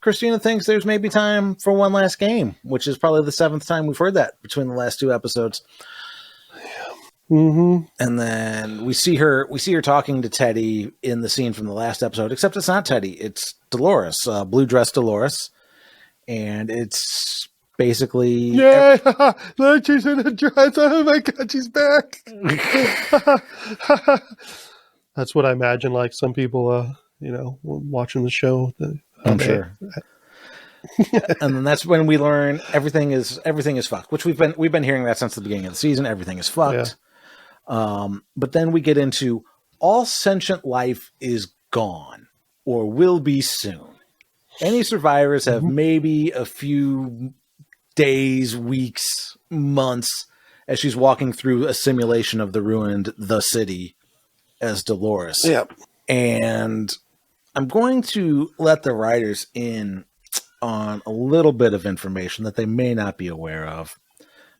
Christina thinks there's maybe time for one last game, which is probably the 7th time we've heard that between the last 2 episodes. Mm-hmm. And then we see her talking to Teddy in the scene from the last episode, except it's not Teddy, it's Dolores, blue dress Dolores. And it's basically... Yeah, she's in a dress. Oh my God, she's back. That's what I imagine, like some people, watching the show. I'm sure. And then that's when we learn everything is fucked, which we've been hearing that since the beginning of the season. Everything is fucked. Yeah. But then we get into all sentient life is gone or will be soon. Any survivors have maybe a few days, weeks, months as she's walking through a simulation of the city as Dolores. Yep. And I'm going to let the writers in on a little bit of information that they may not be aware of.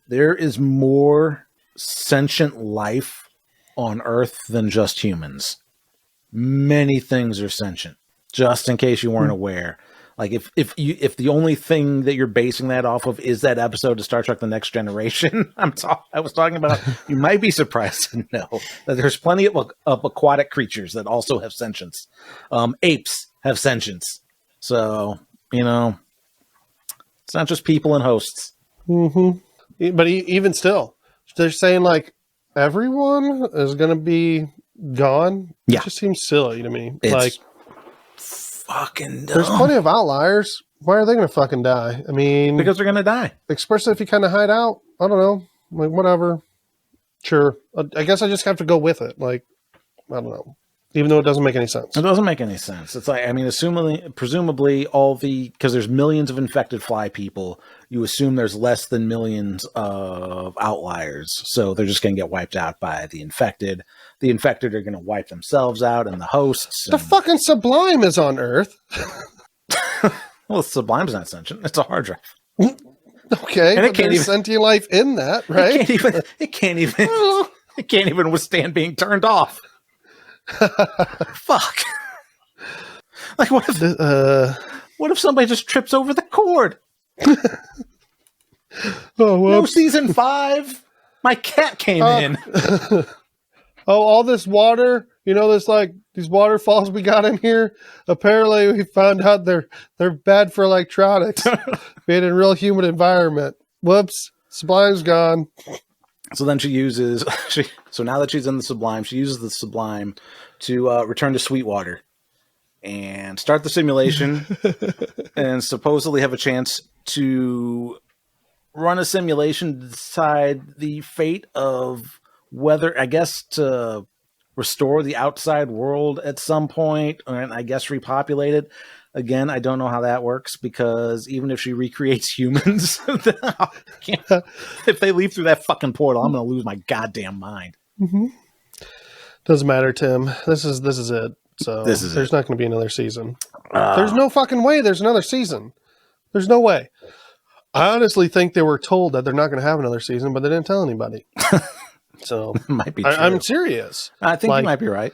There is more sentient life on Earth than just humans. Many things are sentient, just in case you weren't aware. Like if the only thing that you're basing that off of is that episode of Star Trek: The Next Generation, I was talking about, you might be surprised to know that there's plenty of aquatic creatures that also have sentience. Apes have sentience, so it's not just people and hosts. Mm-hmm. But even still, they're saying like everyone is going to be gone. Yeah, it just seems silly to me. It's like fucking dumb. There's plenty of outliers. Why are they going to fucking die? I mean, because they're going to die. Especially if you kind of hide out. I don't know. Like, whatever. Sure. I guess I just have to go with it. Like, I don't know. Even though it doesn't make any sense. It doesn't make any sense. It's like, I mean, presumably because there's millions of infected fly people, you assume there's less than millions of outliers. So they're just going to get wiped out by the infected. The infected are going to wipe themselves out and the hosts. The fucking Sublime is on Earth. Well, Sublime's not sentient. It's a hard drive. Okay, and it can't even sentient life in that, right? It can't even withstand being turned off. Fuck. Like what if somebody just trips over the cord? No season 5. My cat came in. All this water, these waterfalls we got in here. Apparently, we found out they're bad for electronics. Being in a real humid environment. Whoops, Sublime's gone. So then so now that she's in the Sublime, she uses the Sublime to return to Sweetwater and start the simulation and supposedly have a chance to run a simulation to decide the fate of whether, I guess, to restore the outside world at some point, and I guess repopulate it. Again, I don't know how that works because even if she recreates humans, if they leave through that fucking portal, I'm going to lose my goddamn mind. Mm-hmm. Doesn't matter, Tim. This is it. So there's not going to be another season. There's no fucking way there's another season. There's no way. I honestly think they were told that they're not going to have another season, but they didn't tell anybody. So might be true. I'm serious. I think you might be right.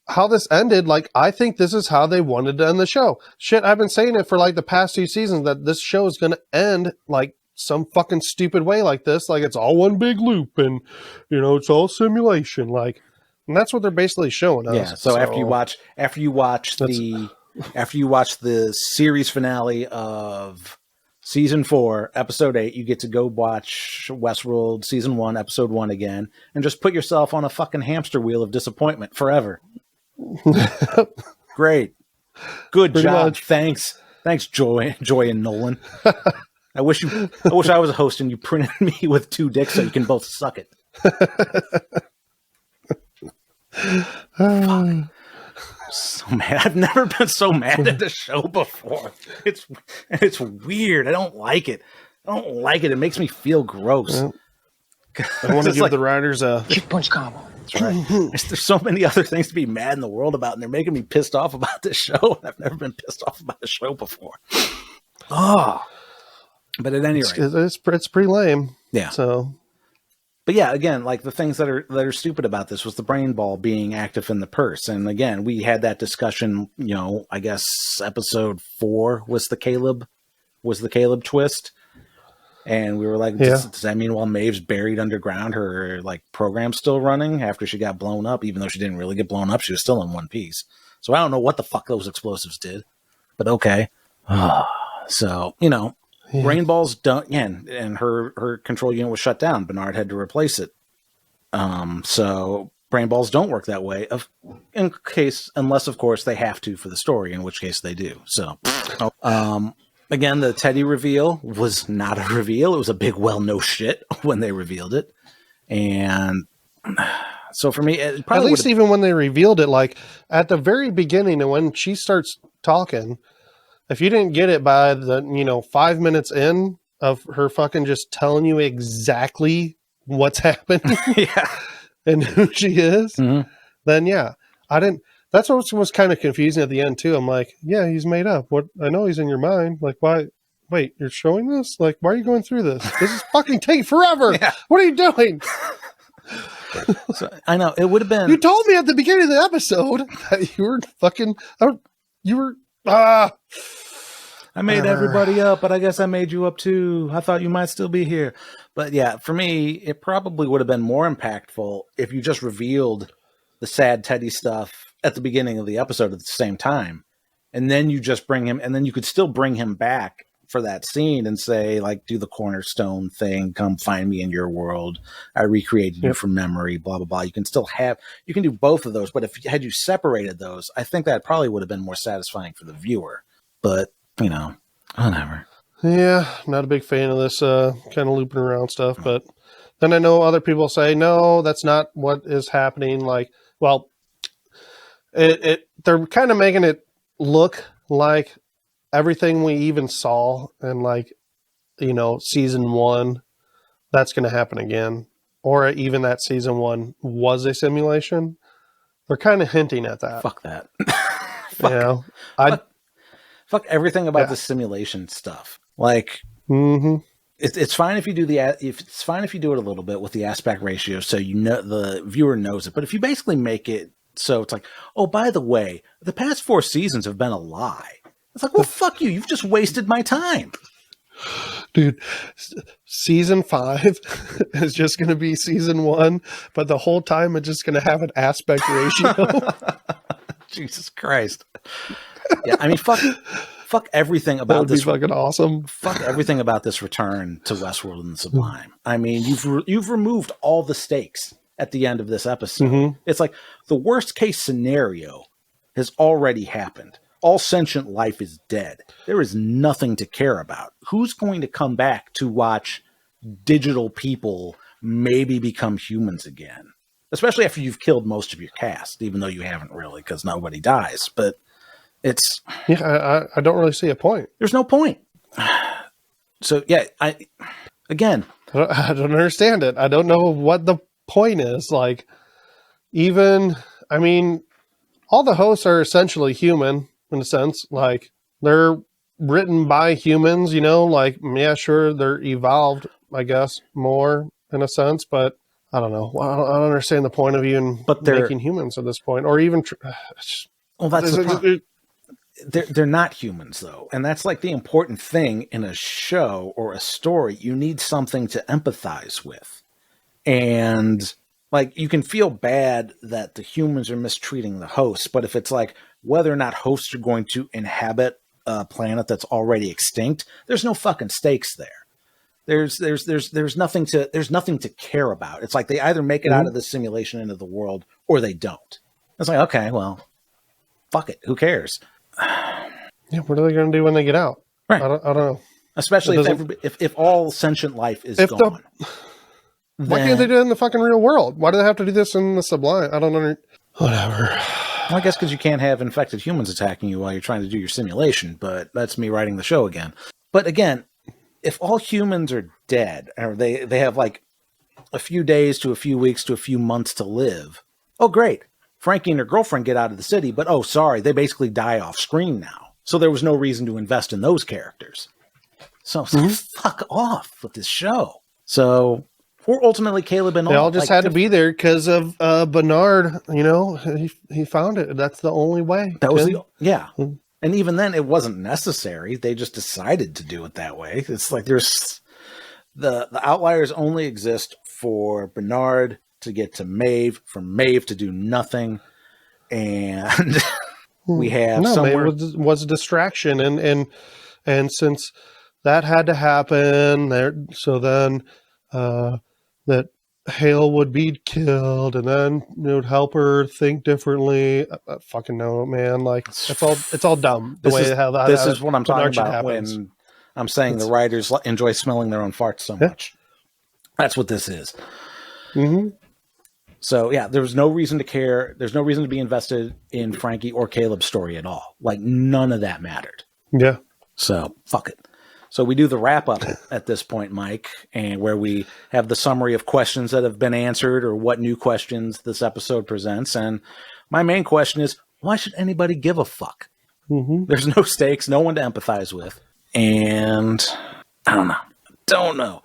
How this ended, I think this is how they wanted to end the show. Shit, I've been saying it for the past 2 seasons that this show is going to end some fucking stupid way like this. It's all one big loop and, it's all simulation. And that's what they're basically showing us. Yeah. So after you watch the series finale of Season 4, Episode 8, you get to go watch Westworld Season 1, Episode 1 again, and just put yourself on a fucking hamster wheel of disappointment forever. Great. Good Pretty job. much. Thanks, Joy and Nolan. I wish I was a host and you printed me with 2 dicks so you can both suck it. Fuck. So mad. I've never been so mad at the show before. It's weird. I don't like it. It makes me feel gross. Well, I want to give the writers a punch combo. That's right. There's so many other things to be mad in the world about, and they're making me pissed off about this show. And I've never been pissed off about a show before. Oh, but at any rate, it's pretty lame. Yeah. So But yeah, again, like the things that are stupid about this was the brain ball being active in the purse. And again, we had that discussion, I guess episode 4 was the Caleb twist. And we were like, does that mean while Maeve's buried underground, her like program's still running after she got blown up, even though she didn't really get blown up, she was still in one piece. So I don't know what the fuck those explosives did, but okay. So, brain balls don't, and her control unit was shut down. Bernard had to replace it. So brain balls don't work that way unless of course they have to for the story, in which case they do. So, again, the Teddy reveal was not a reveal. It was a big, no shit when they revealed it. And so for me, it probably at least even when they revealed it, like at the very beginning and when she starts talking, if you didn't get it by the, 5 minutes in of her fucking just telling you exactly what's happening and who she is, then I didn't. That's what was kind of confusing at the end too. I'm like, yeah, he's made up. What? I know he's in your mind. Like, why? Wait, you're showing this? Like, why are you going through this? This is fucking taking forever. Yeah. What are you doing? So, I know it would have been. You told me at the beginning of the episode that you were fucking. I made everybody up, but I guess I made you up too. I thought you might still be here. But yeah, for me, it probably would have been more impactful if you just revealed the sad Teddy stuff at the beginning of the episode at the same time. And then you just bring him, and then you could still bring him back for that scene and say, like, do the cornerstone thing, come find me in your world. I recreated you from memory, blah, blah, blah. You can do both of those. But had you separated those, I think that probably would have been more satisfying for the viewer. But, whatever. Yeah, not a big fan of this kind of looping around stuff. But then I know other people say, no, that's not what is happening. Like, well, they're kind of making it look like everything we even saw in season 1, that's going to happen again. Or even that season 1 was a simulation. They're kind of hinting at that. Fuck that. Fuck everything about the simulation stuff. Like, it's fine if you do it's fine if you do it a little bit with the aspect ratio, so the viewer knows it. But if you basically make it so it's like, oh, by the way, the past 4 seasons have been a lie. It's like, well, fuck you. You've just wasted my time. Dude, season 5 is just going to be season 1, but the whole time it's just going to have an aspect ratio. Jesus Christ. Yeah, I mean, fuck everything about this. That would be fucking awesome. Fuck everything about this return to Westworld and the Sublime. I mean, you've removed all the stakes at the end of this episode. It's like the worst case scenario has already happened. All sentient life is dead. There is nothing to care about. Who's going to come back to watch digital people maybe become humans again? Especially after you've killed most of your cast, even though you haven't really, because nobody dies. But it's... Yeah, I don't really see a point. There's no point. So, yeah, I don't understand it. I don't know what the point is. Like, even... I mean, all the hosts are essentially human, in a sense. Like, they're written by humans, yeah, sure, they're evolved, I guess, more in a sense, but I don't know. I don't understand the point of even making humans at this point, or even... well, that's the problem. They're not humans, though. And that's like the important thing in a show or a story. You need something to empathize with. And... like, you can feel bad that the humans are mistreating the hosts, but if it's like whether or not hosts are going to inhabit a planet that's already extinct, there's no fucking stakes there. There's nothing to care about. It's like they either make it out of the simulation into the world or they don't. It's like, okay, well, fuck it. Who cares? Yeah, what are they going to do when they get out? Right. I don't know. Especially if all sentient life is gone. Why can't they do it in the fucking real world? Why do they have to do this in the Sublime? I don't know. Whatever. Well, I guess because you can't have infected humans attacking you while you're trying to do your simulation, but that's me writing the show again. But again, if all humans are dead, or they have like a few days to a few weeks to a few months to live, oh, great. Frankie and her girlfriend get out of the city, but oh, sorry, they basically die off screen now. So there was no reason to invest in those characters. So fuck off with this show. So... Or ultimately Caleb and They all just had to be there because of Bernard. You know, he found it. That's the only way. That was and even then, it wasn't necessary. They just decided to do it that way. It's like there's the outliers only exist for Bernard to get to Maeve, for Maeve to do nothing, and we have somewhere Maeve was a distraction, and since that had to happen, so then that Hale would be killed, and then it would help her think differently. I fucking know, man. Like it's all dumb. This is what I'm talking about when I'm saying the writers enjoy smelling their own farts so much. That's what this is. Mm-hmm. So yeah, there was no reason to care. There's no reason to be invested in Frankie or Caleb's story at all. Like none of that mattered. Yeah. So fuck it. So we do the wrap up at this point, Mike, and where we have the summary of questions that have been answered or what new questions this episode presents. And my main question is, why should anybody give a fuck? Mm-hmm. There's no stakes, no one to empathize with. And I don't know.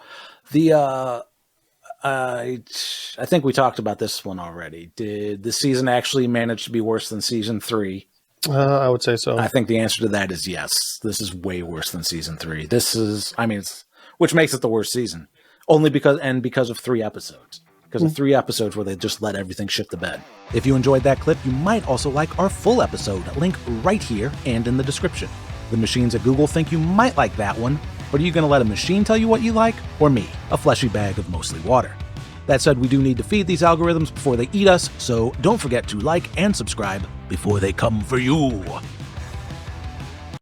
I think we talked about this one already. Did this season actually manage to be worse than season 3? I would say so. I think the answer to that is yes. This is way worse than season 3. Which makes it the worst season. Only because of 3 episodes. Because of 3 episodes where they just let everything shit to bed. If you enjoyed that clip, you might also like our full episode. Link right here and in the description. The machines at Google think you might like that one, but are you going to let a machine tell you what you like? Or me, a fleshy bag of mostly water? That said, we do need to feed these algorithms before they eat us, so don't forget to like and subscribe before they come for you.